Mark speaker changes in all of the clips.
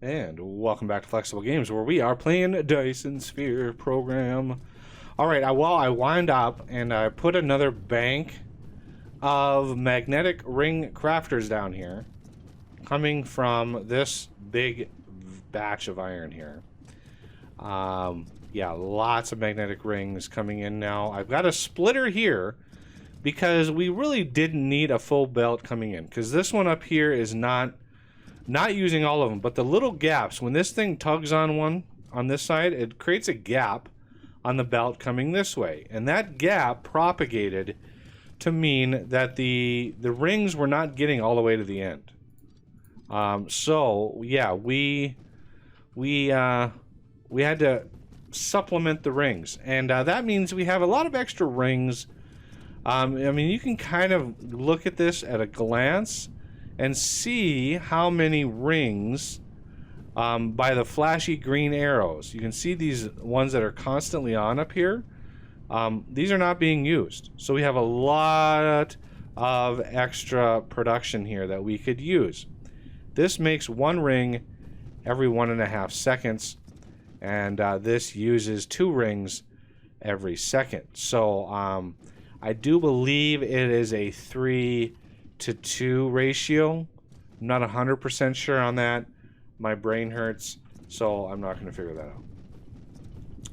Speaker 1: And welcome back to Flexible Games, where we are playing Dyson Sphere program. Alright, I wind up and I put another bank of magnetic ring crafters down here, coming from this big batch of iron here. Yeah, lots of magnetic rings coming in now. I've got a splitter here because we really didn't need a full belt coming in, because this one up here is not using all of them, but the little gaps, when this thing tugs on one on this side, it creates a gap on the belt coming this way, and that gap propagated to mean that the rings were not getting all the way to the end. So yeah, we had to supplement the rings, and that means we have a lot of extra rings. I mean, you can kind of look at this at a glance and see how many rings by the flashy green arrows. You can see these ones that are constantly on up here. These are not being used. So we have a lot of extra production here that we could use. This makes one ring every 1.5 seconds, and this uses 2 rings every second. So I do believe it is a 3-to-2 ratio. I'm not 100% sure on that. My brain hurts, so I'm not going to figure that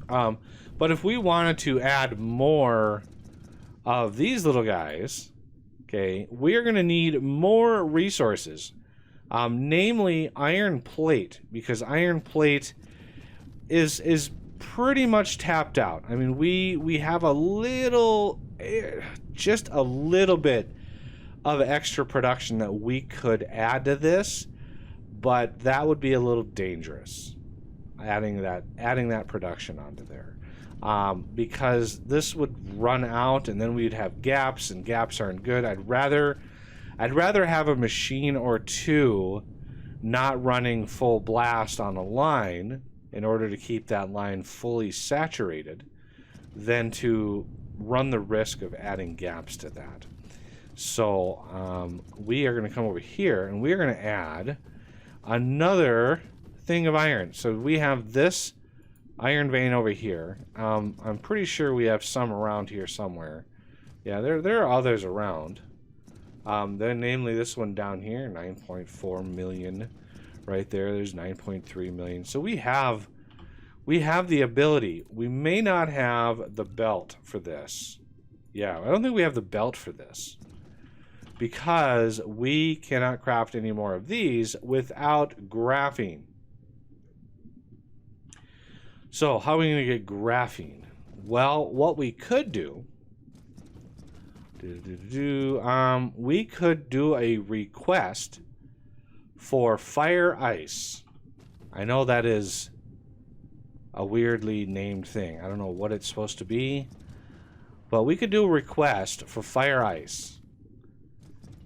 Speaker 1: out. But if we wanted to add more of these little guys, okay, we're going to need more resources, namely iron plate, because iron plate is pretty much tapped out. I mean, we have a little, just a little bit of extra production that we could add to this, but that would be a little dangerous, adding that production onto there, because this would run out and then we'd have gaps, and gaps aren't good. I'd rather have a machine or two not running full blast on a line in order to keep that line fully saturated than to run the risk of adding gaps to that. So we are going to come over here and we are going to add another thing of iron. So we have this iron vein over here. I'm pretty sure we have some around here somewhere. Yeah, there are others around. Then namely this one down here, 9.4 million. Right there, there's 9.3 million. So we have the ability. We may not have the belt for this. Yeah, I don't think we have the belt for this, because we cannot craft any more of these without graphene. So how are we going to get graphene? Well, what we could do, we could do a request for fire ice. I know that is a weirdly named thing. I don't know what it's supposed to be, but we could do a request for fire ice.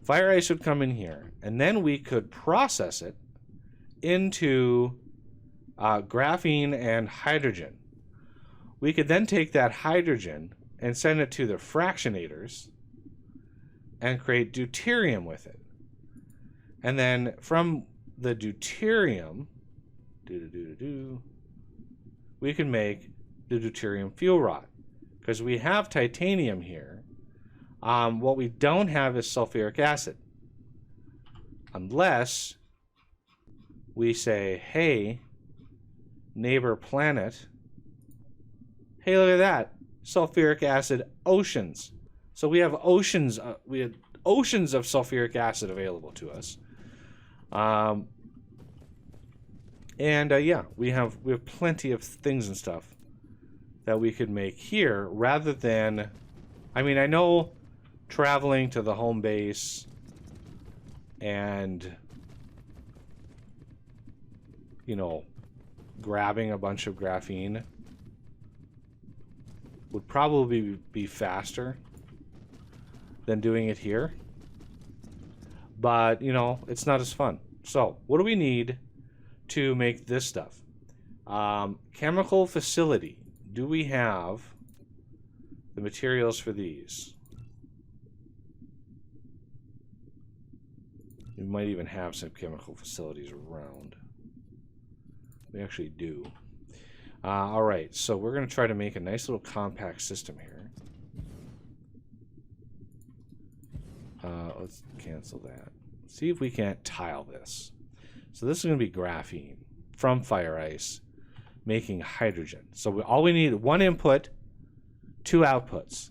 Speaker 1: Fire ice would come in here, and then we could process it into graphene and hydrogen. We could then take that hydrogen and send it to the fractionators and create deuterium with it. And then from the deuterium, we can make the deuterium fuel rod, because we have titanium here. What we don't have is sulfuric acid, unless we say, hey, neighbor planet, hey, look at that, sulfuric acid oceans. So we have oceans, of sulfuric acid available to us. Yeah, we have plenty of things and stuff that we could make here, rather than, I mean, I know traveling to the home base and, you know, grabbing a bunch of graphene would probably be faster than doing it here, but you know, it's not as fun. So what do we need to make this stuff? Chemical facility. Do we have the materials for these? We might even have some chemical facilities around. We actually do. All right, so we're going to try to make a nice little compact system here. Let's cancel that. See if we can't tile this. So this is going to be graphene from fire ice making hydrogen. So all we need, one input, two outputs.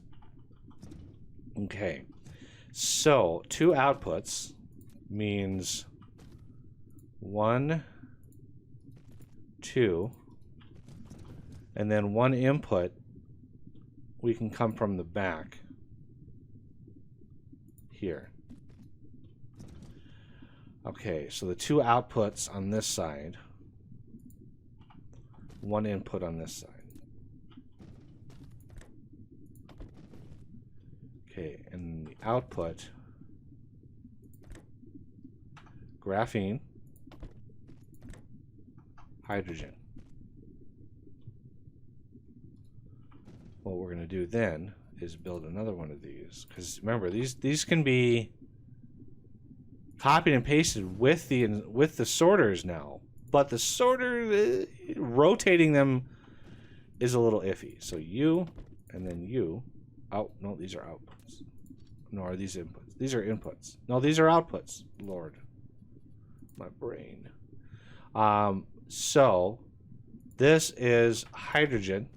Speaker 1: Okay, so two outputs means 1, 2, and then one input we can come from the back here. Okay, so the two outputs on this side, one input on this side. Okay, and the output, graphene, hydrogen. What we're going to do then is build another one of these, because remember, these can be copied and pasted with the sorters now, but the sorter rotating them is a little iffy. So you and then you. Oh no, these are outputs. No, are these inputs? These are inputs. No, these are outputs. Lord, my brain. So this is hydrogen.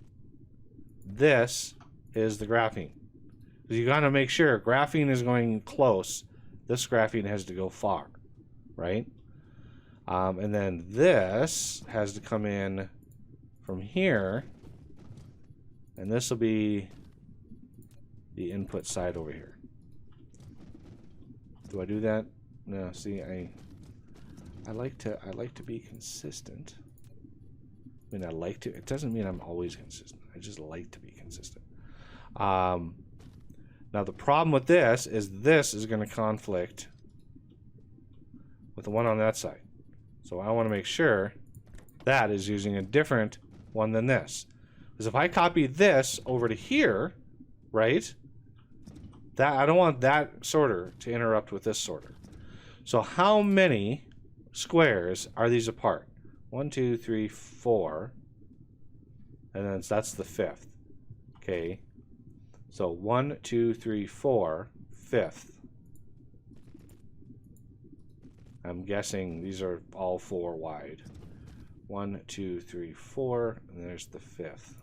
Speaker 1: This is the graphene. You got to make sure graphene is going close. This graphene has to go far, right? And then this has to come in from here, and this will be the input side over here. Do I do that? No. See, I like to be consistent. I mean, I like to. It doesn't mean I'm always consistent. I just like to be consistent. Now the problem with this is going to conflict with the one on that side. So I want to make sure that is using a different one than this. Because if I copy this over to here, right? That I don't want that sorter to interrupt with this sorter. So how many squares are these apart? 1, 2, 3, 4. And then that's the fifth. Okay. So 1, 2, 3, 4, fifth. I'm guessing these are all 4 wide. 1, 2, 3, 4, and there's the fifth.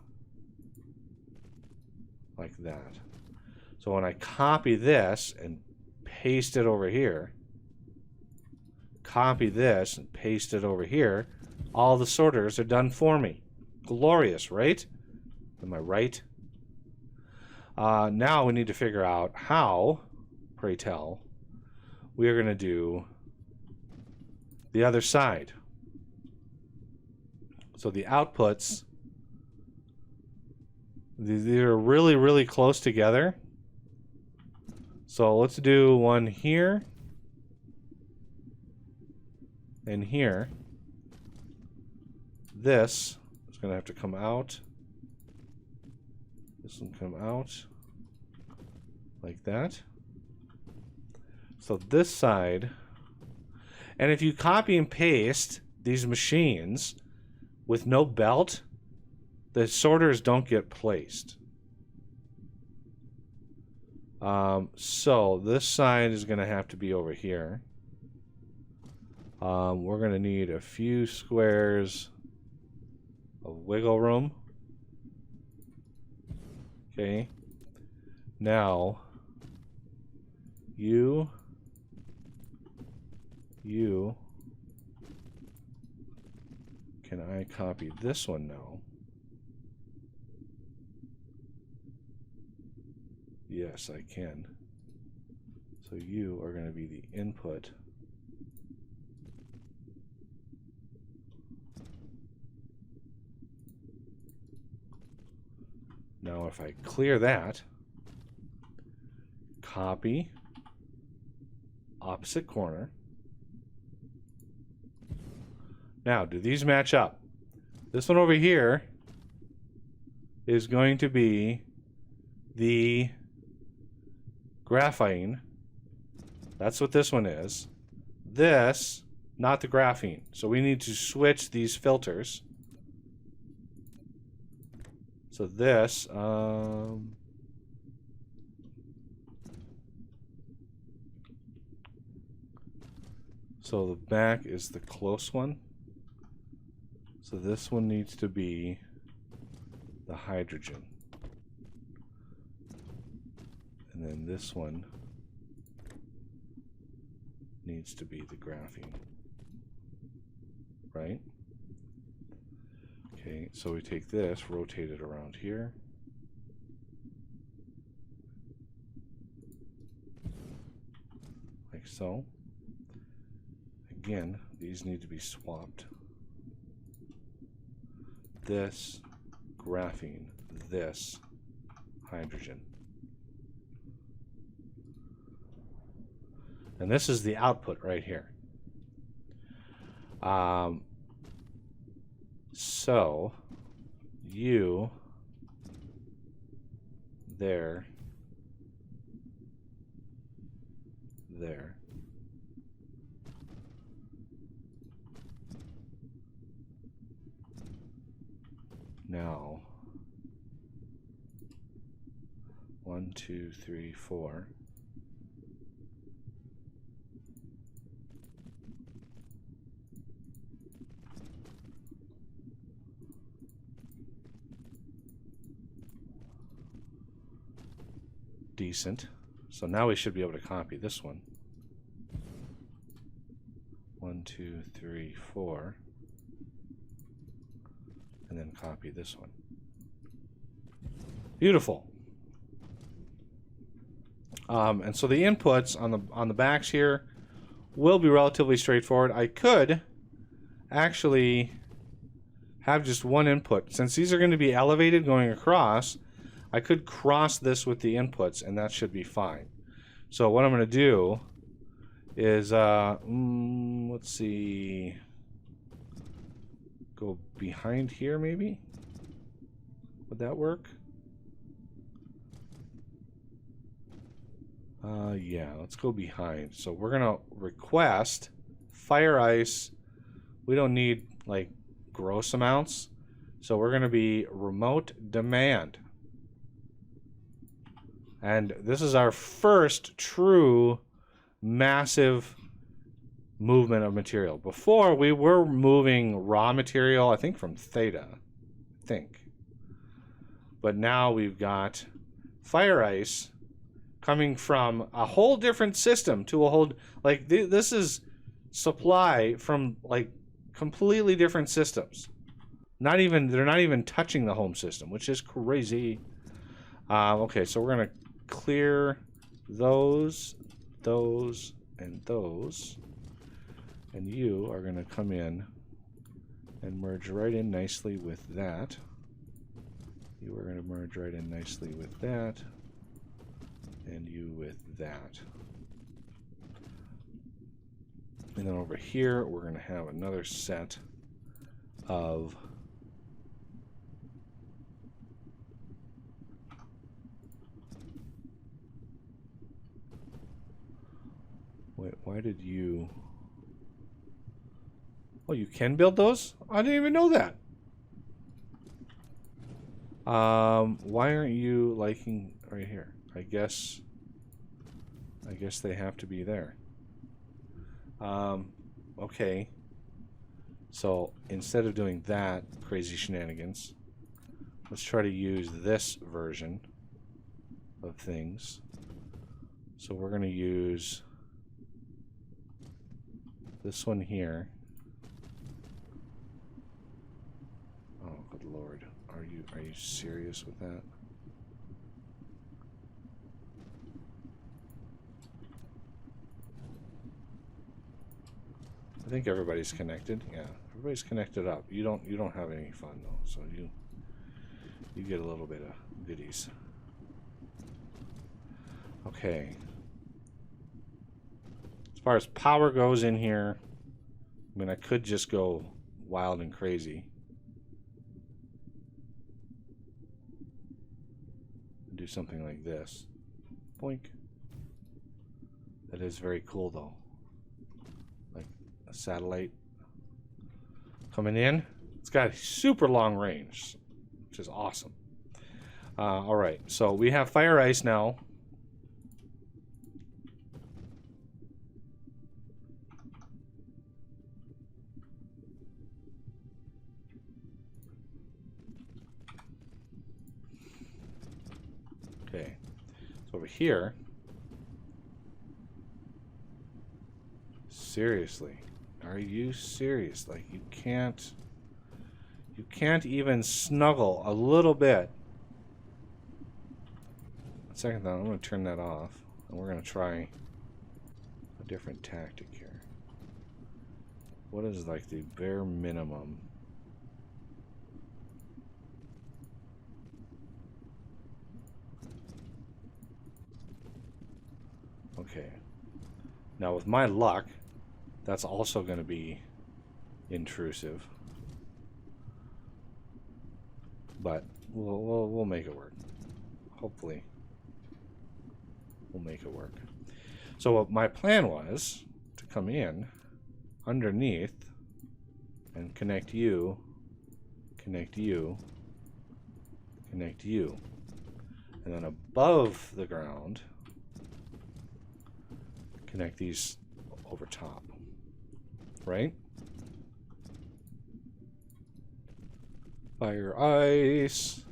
Speaker 1: Like that. So when I copy this and paste it over here, copy this and paste it over here, all the sorters are done for me. Glorious, right? Am I right? Now we need to figure out how, pray tell, we are going to do the other side. So the outputs, these are really, really close together. So let's do one here and here. This is going to have to come out. This will come out like that. So this side, and if you copy and paste these machines with no belt, the sorters don't get placed. So this side is going to have to be over here. We're going to need a few squares of wiggle room. Okay. Now, you, can I copy this one now? Yes, I can. So you are going to be the input. Now if I clear that, copy, opposite corner. Now, do these match up? This one over here is going to be the graphene. That's what this one is. This not the graphene. So we need to switch these filters. So this, so the back is the close one. So this one needs to be the hydrogen. And then this one needs to be the graphene. Right? Okay, so we take this, rotate it around here. Like so. Again, these need to be swapped. This, graphene, this, hydrogen. And this is the output right here. So, you, there, there. Now, 1, 2, 3, 4. Decent. So now we should be able to copy this one. 1, 2, 3, 4. And then copy this one. Beautiful. And so the inputs on the backs here will be relatively straightforward. I could actually have just one input. Since these are going to be elevated going across, I could cross this with the inputs and that should be fine. So what I'm going to do is, let's see, go behind here maybe? Would that work? Yeah, let's go behind. So we're going to request fire ice. We don't need like gross amounts. So we're going to be remote demand. And this is our first true massive movement of material. Before, we were moving raw material, I think from Theta. But now we've got fire ice coming from a whole different system to a whole... Like, this is supply from, like, completely different systems. They're not even touching the home system, which is crazy. Okay, so we're going to clear those, and those. And you are going to come in and merge right in nicely with that. You are going to merge right in nicely with that. And you with that. And then over here, we're going to have another set of wait, why did you... Oh, you can build those? I didn't even know that. Why aren't you liking right here? I guess they have to be there. Okay. So instead of doing that crazy shenanigans, let's try to use this version of things. So we're going to use this one here. Oh, good Lord. Are you serious with that? I think everybody's connected. Yeah, everybody's connected up. You don't have any fun though, so you get a little bit of goodies. Okay. As far as power goes in here, I mean, I could just go wild and crazy. Do something like this. Boink. That is very cool though. Like, satellite coming in. It's got super long range, which is awesome. All right, so we have fire ice now. Okay, so over here. Seriously, are you serious? Like, you can't even snuggle a little bit. Second thought, I'm going to turn that off, and we're going to try a different tactic here. What is like the bare minimum? Okay. Now with my luck, that's also going to be intrusive. But we'll make it work. Hopefully. We'll make it work. So what my plan was to come in underneath and connect you, connect you, connect you. And then above the ground, connect these over top. Right? Fire ice.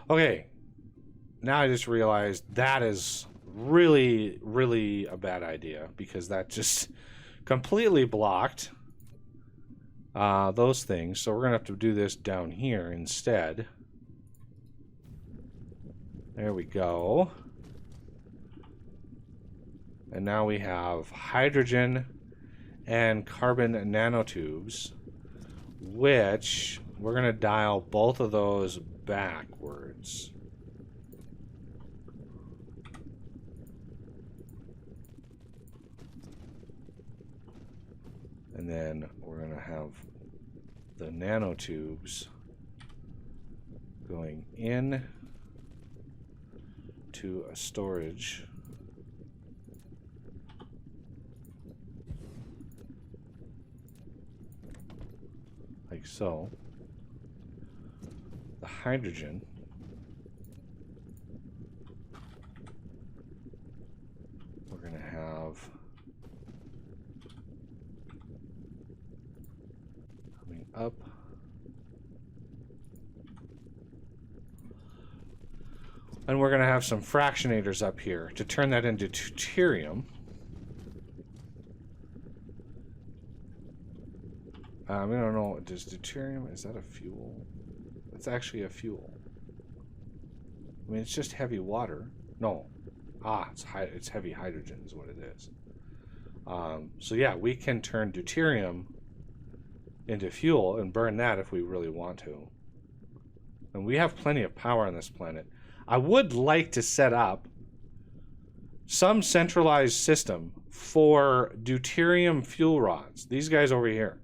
Speaker 1: Okay. Now I just realized that is really, really a bad idea, because that just completely blocked those things. So we're going to have to do this down here instead. There we go. And now we have hydrogen and carbon nanotubes, which we're going to dial both of those backwards. And then we're going to have the nanotubes going in to a storage. Like so. The hydrogen we're going to have coming up. And we're going to have some fractionators up here to turn that into deuterium. I don't know. Does deuterium, is that a fuel? It's actually a fuel. I mean, it's just heavy water. No. It's heavy hydrogen is what it is. So yeah, we can turn deuterium into fuel and burn that if we really want to. And we have plenty of power on this planet. I would like to set up some centralized system for deuterium fuel rods. These guys over here.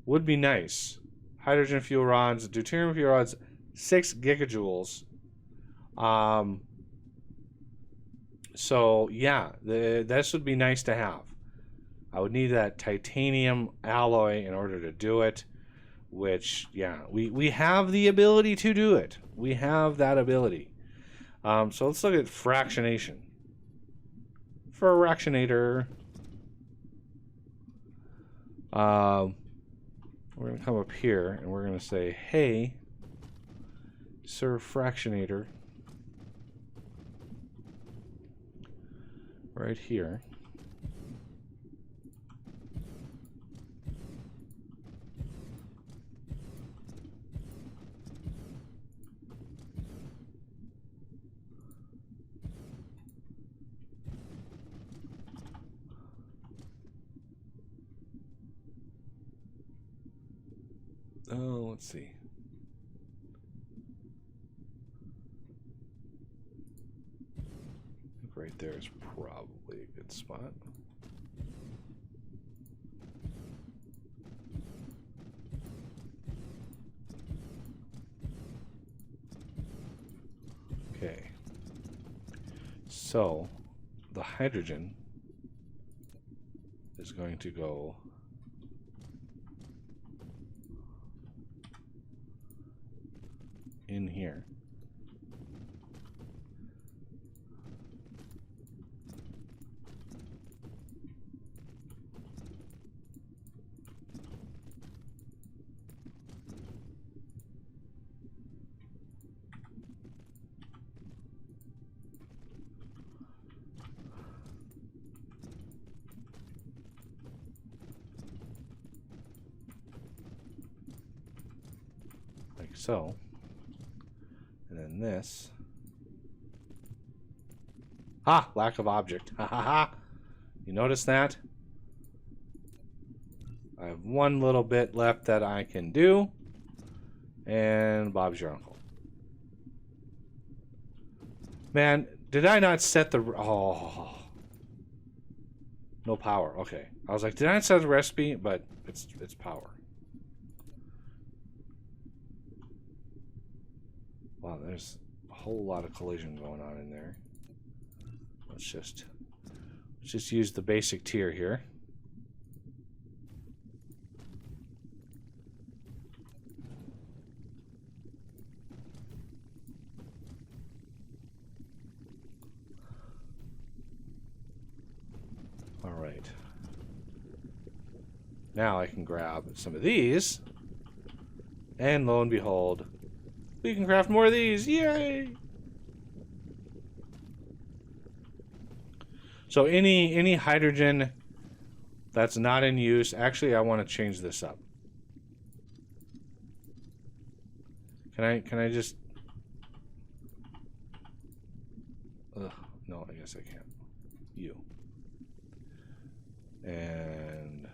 Speaker 1: Would be nice. Hydrogen fuel rods, deuterium fuel rods, 6 gigajoules. So yeah, this would be nice to have. I would need that titanium alloy in order to do it, which, yeah, we have the ability to do it. We have that ability. So let's look at fractionation. Fractionator. We're going to come up here and we're going to say, hey, sir fractionator. Right here. Oh, let's see. I think right there is probably a good spot. Okay. So, the hydrogen is going to go in here. Like so. And then this. Ah, lack of object. Ha ha ha. You notice that? I have one little bit left that I can do. And Bob's your uncle. Man, did I not set the... Oh. No power. Okay. I was like, did I not set the recipe? But it's power. Wow, there's a whole lot of collision going on in there. Let's just use the basic tier here. All right. Now I can grab some of these, and lo and behold, we can craft more of these. Yay! So any hydrogen that's not in use, actually I want to change this up. Can I just... Ugh, no, I guess I can't. You. And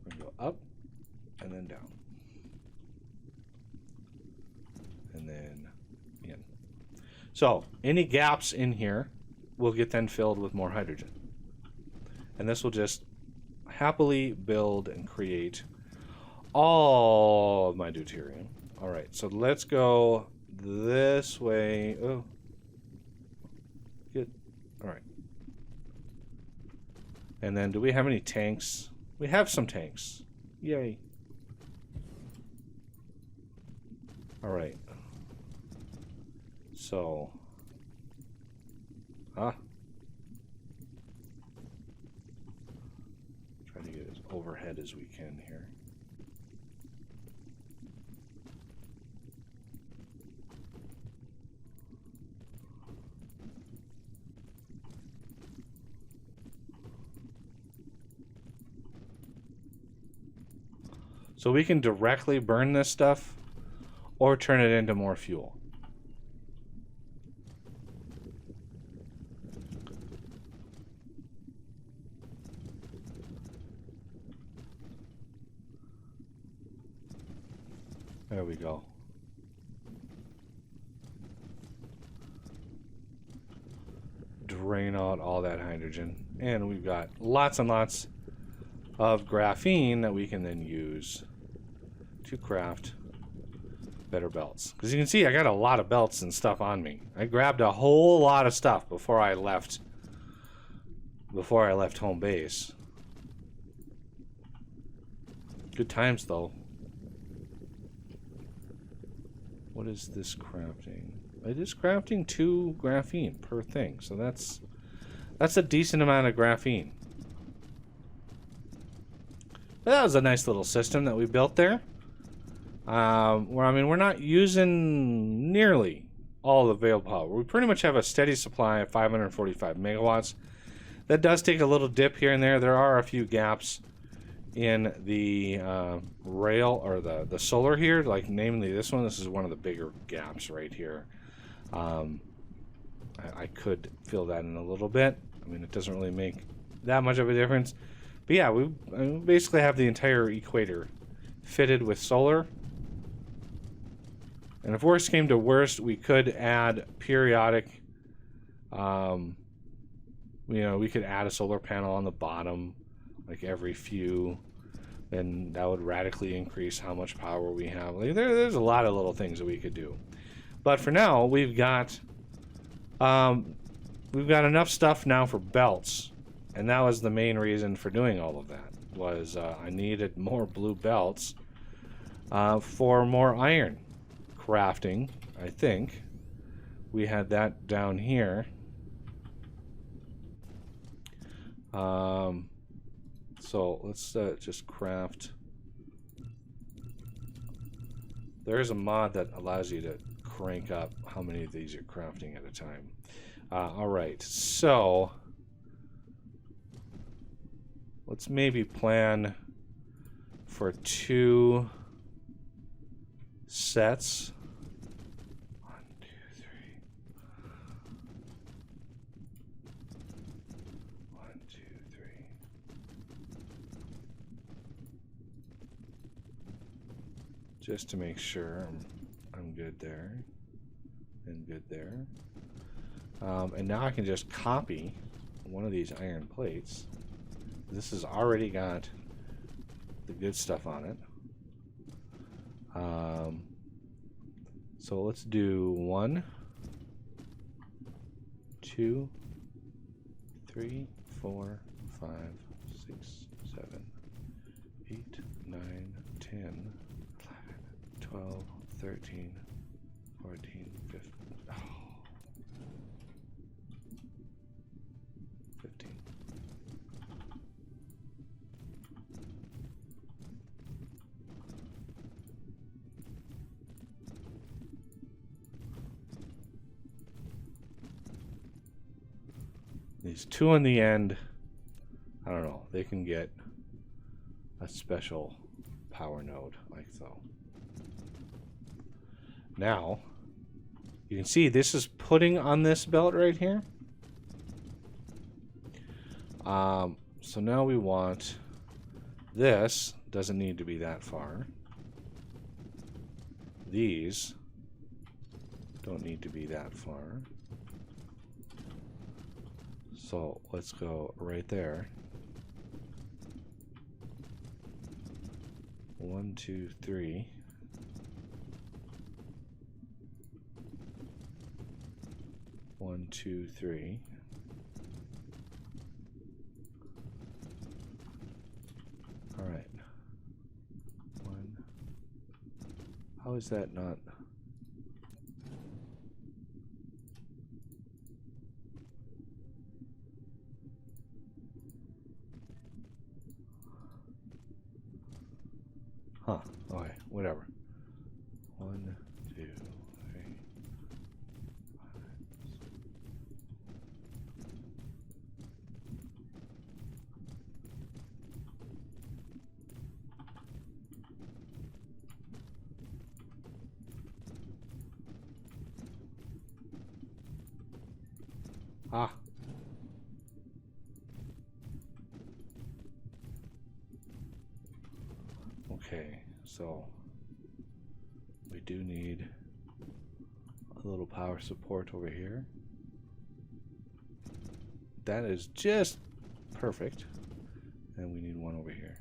Speaker 1: we're gonna go up and then down. And then in. So any gaps in here will get then filled with more hydrogen. And this will just happily build and create all of my deuterium. All right, so let's go this way. Oh, good. All right. And then do we have any tanks? We have some tanks. Yay. All right. So, try to get as overhead as we can here. So we can directly burn this stuff or turn it into more fuel. There we go. Drain out all that hydrogen. And we've got lots and lots of graphene that we can then use to craft better belts. Because you can see I got a lot of belts and stuff on me. I grabbed a whole lot of stuff before I left home base. Good times though. What is this crafting? It is crafting 2 graphene per thing. So that's a decent amount of graphene. That was a nice little system that we built there. We're not using nearly all the available power. We pretty much have a steady supply of 545 megawatts. That does take a little dip here and there. There are a few gaps in the rail or the solar here, like namely this one. This is one of the bigger gaps right here. I could fill that in a little bit. I mean, it doesn't really make that much of a difference. But yeah, we basically have the entire equator fitted with solar. And if worst came to worst, we could add periodic, we could add a solar panel on the bottom, like every few, and that would radically increase how much power we have. Like there's a lot of little things that we could do. But for now, we've got We've got enough stuff now for belts, and that was the main reason for doing all of that. Was I needed more blue belts for more iron crafting. I think we had that down here. So let's just craft. There's a mod that allows you to crank up how many of these you're crafting at a time. Alright, so let's maybe plan for 2 sets. 1, 2, 3. 1, 2, 3. Just to make sure I'm good there and good there. And now I can just copy one of these iron plates. This has already got the good stuff on it. So let's do 1, 2, 3, 4, 5, 6, 7, 8, 9, 10, 11, 12, 13, 14, 15. Oh. 15. These 2 in the end, I don't know, they can get a special power node like so. Now, you can see this is putting on this belt right here. So now we want this, doesn't need to be that far. These don't need to be that far. So let's go right there. 1, 2, 3. 1, 2, 3. All right. 1. How is that not? Huh. Okay. Whatever. 1, 2, 3. Ah. Okay, so we do need a little power support over here. That is just perfect. And we need one over here.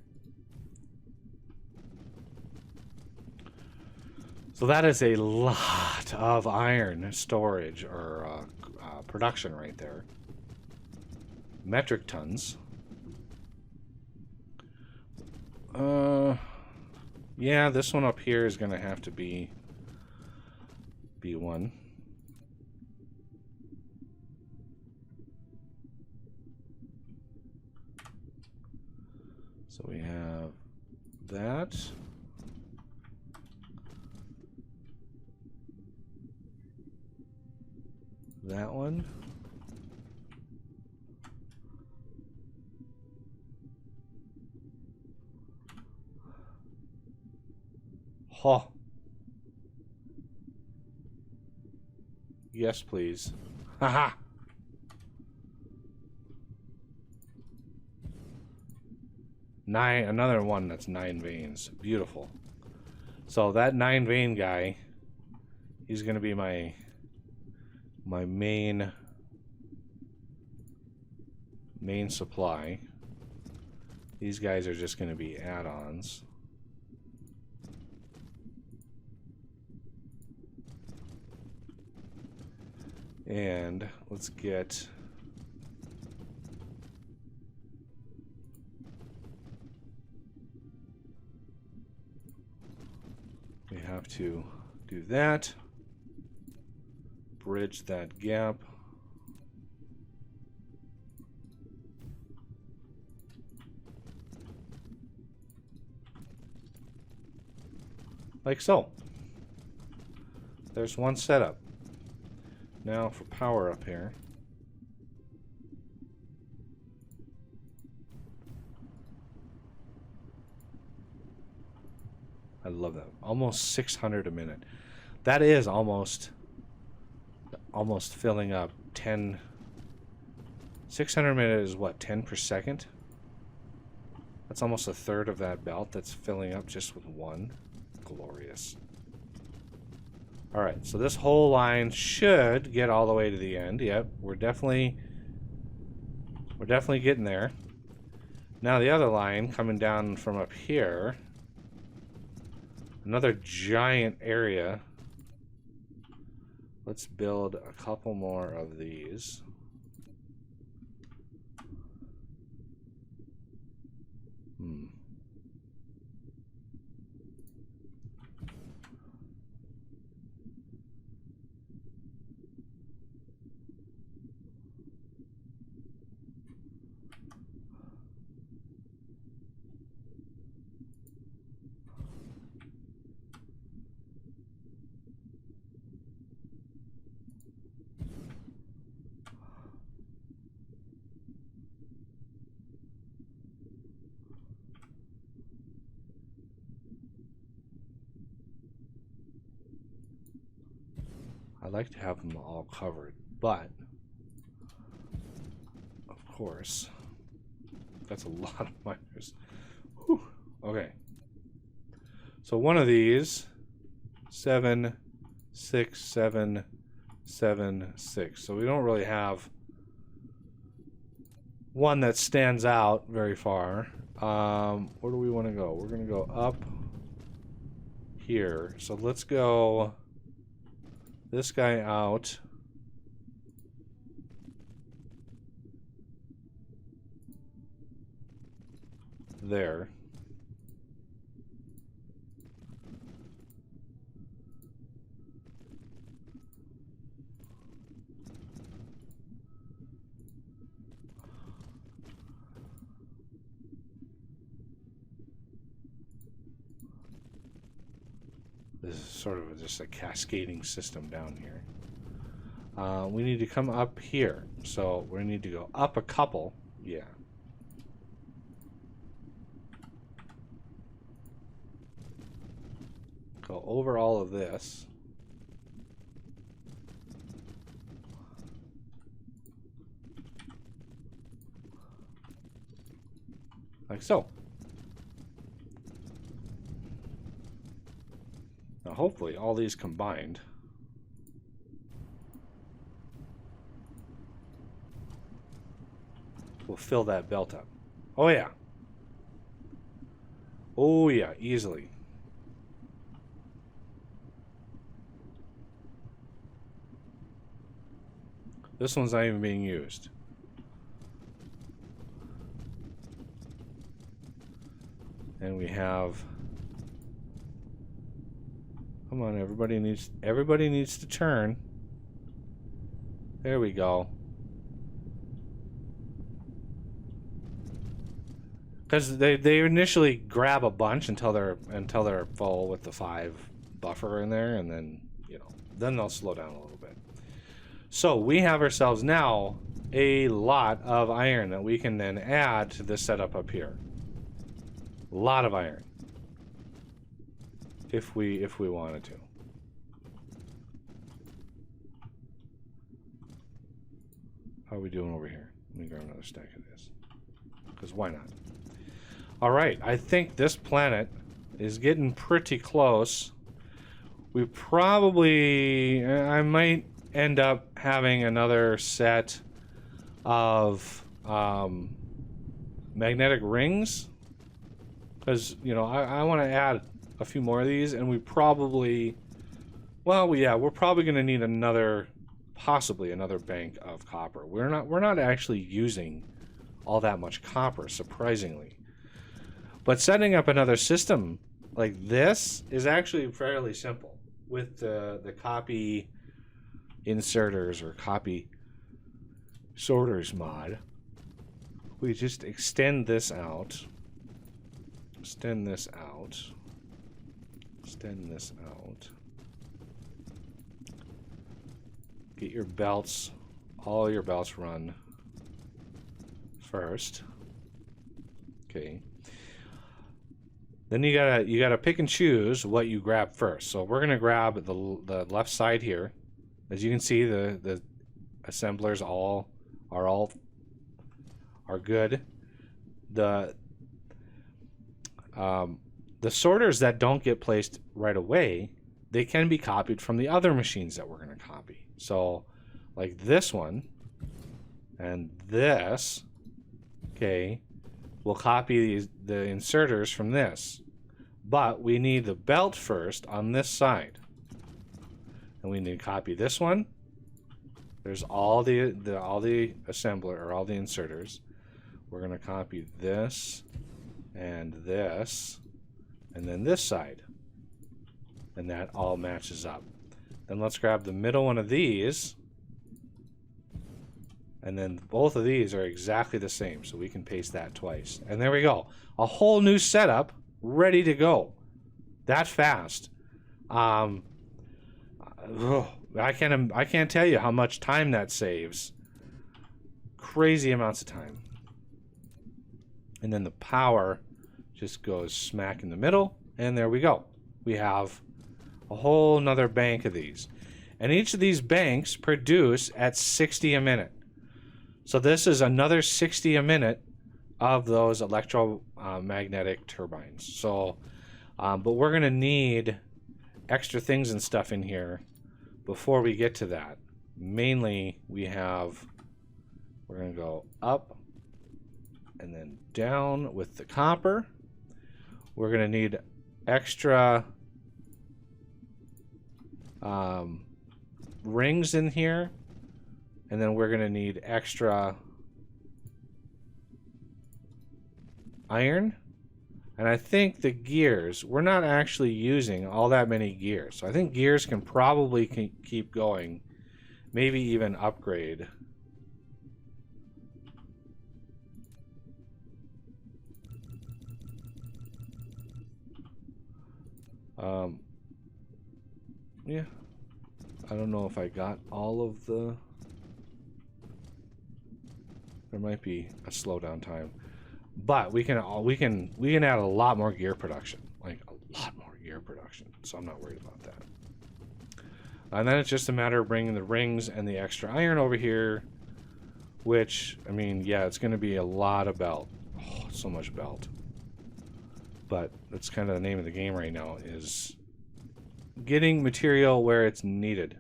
Speaker 1: So that is a lot of iron storage or production right there. Metric tons. Yeah, this one up here is going to have to be B1. So we have that. That one. Huh. Yes, please. Haha. Another one that's 9 veins. Beautiful. So that 9 vein guy, he's gonna be my main supply. These guys are just gonna be add-ons. And let's get... We have to do that. Bridge that gap. Like so. There's one setup. Now for power up here. I love that. Almost 600 a minute. That is almost filling up 10. 600 a minute is what, 10 per second? That's almost a third of that belt that's filling up just with one. Glorious. Alright, so this whole line should get all the way to the end. Yep, we're definitely getting there. Now the other line coming down from up here. Another giant area. Let's build a couple more of these. I like to have them all covered, but of course, that's a lot of miners. Whew. Okay. So one of these, 7, 6, 7, 7, 6. So we don't really have one that stands out very far. Where do we want to go? We're going to go up here. So let's go this guy out. There. This is sort of just a cascading system down here. We need to come up here. So we need to go up a couple. Yeah. Go over all of this. Like so. Now hopefully all these combined will fill that belt up. Oh yeah. Oh yeah, easily. This one's not even being used. And we have... Come on, everybody needs to turn. There we go. Because they initially grab a bunch until they're full with the 5 buffer in there, and then then they'll slow down a little bit. So we have ourselves now a lot of iron that we can then add to this setup up here. A lot of iron. If we wanted to. How are we doing over here? Let me grab another stack of this. Because why not? Alright, I think this planet is getting pretty close. We probably... I might end up having another set of magnetic rings. Because, I want to add a few more of these, and we probably... Well, yeah, we're probably going to need another possibly another bank of copper. We're not actually using all that much copper, surprisingly. But setting up another system like this is actually fairly simple with the copy inserters or copy sorters mod. We just extend this out, extend this out, extend this out. Get your belts, all your belts run first. Okay. Then you gotta pick and choose what you grab first. So we're gonna grab the left side here. As you can see, the assemblers are good. The sorters that don't get placed right away, they can be copied from the other machines that we're gonna copy. So, like this one and this, okay, we'll copy the inserters from this, but we need the belt first on this side, and we need to copy this one. There's all the assembler or all the inserters. We're gonna copy this and this, and then this side, and that all matches up. Then let's grab the middle one of these, and then both of these are exactly the same, so we can paste that twice. And there we go. A whole new setup ready to go. That fast. I can't tell you how much time that saves. Crazy amounts of time. And then the power just goes smack in the middle, and there we go. We have a whole nother bank of these. And each of these banks produce at 60 a minute. So this is another 60 a minute of those electromagnetic turbines. So, but we're gonna need extra things and stuff in here before we get to that. Mainly we're gonna go up and then down with the copper. We're gonna need extra rings in here, and then we're gonna need extra iron. And I think the gears, we're not actually using all that many gears, so I think gears can probably keep going, maybe even upgrade. Yeah, I don't know if I got all of the. There might be a slowdown time, but we can add a lot more gear production, like a lot more gear production. So I'm not worried about that. And then it's just a matter of bringing the rings and the extra iron over here, which, I mean, yeah, it's going to be a lot of belt. Oh, so much belt. But that's kind of the name of the game right now, is getting material where it's needed,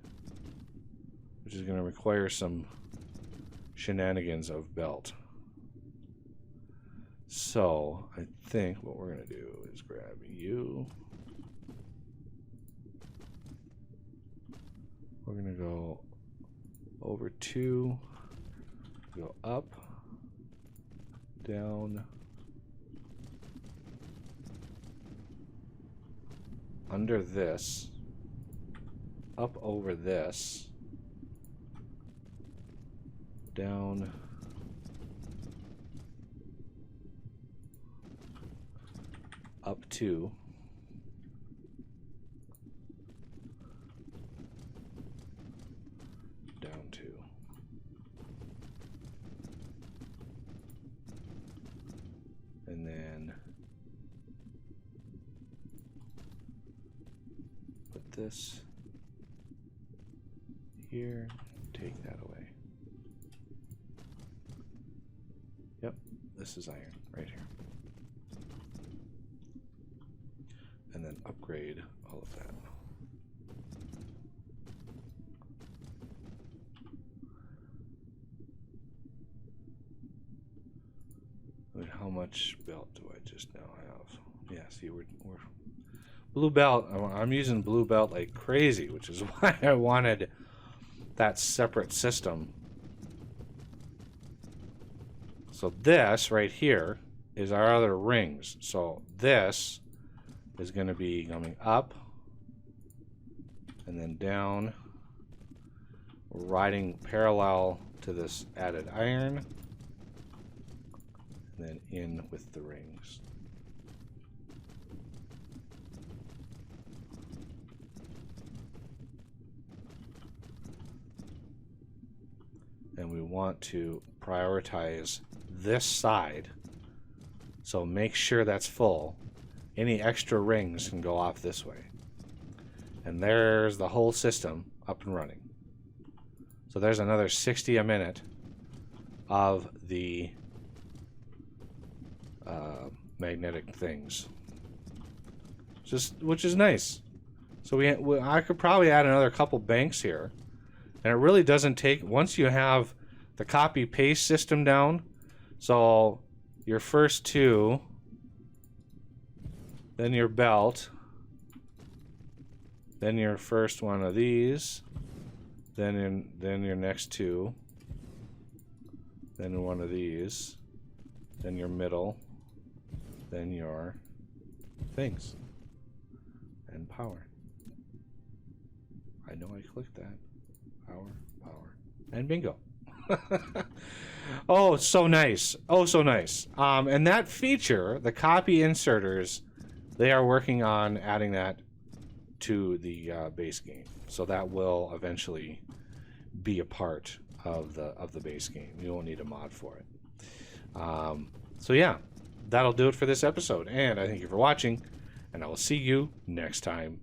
Speaker 1: which is going to require some shenanigans of belt. So I think what we're going to do is grab you. We're going to go over 2, go up, down, under this, up over this, down, up 2, down 2. And then put this here, take that away. Yep, this is iron right here. And then upgrade all of that. I mean, how much belt do I just now have? Yeah, see, we're blue belt. I'm using blue belt like crazy, which is why I wanted that separate system. So this right here is our other rings. So this is going to be coming up and then down, riding parallel to this added iron, and then in with the rings. And we want to prioritize this side, so make sure that's full. Any extra rings can go off this way. And there's the whole system up and running. So there's another 60 a minute of the magnetic things, which is nice. So I could probably add another couple banks here, and it really doesn't take, once you have the copy paste system down. So your first two, then your belt, then your first one of these, then your next two, then one of these, then your middle, then your things, and power. I know I clicked that. Power, and bingo. Oh, so nice. Oh, so nice. And that feature, the copy inserters, they are working on adding that to the base game. So that will eventually be a part of the base game. You won't need a mod for it. So yeah, that'll do it for this episode. And I thank you for watching, and I will see you next time.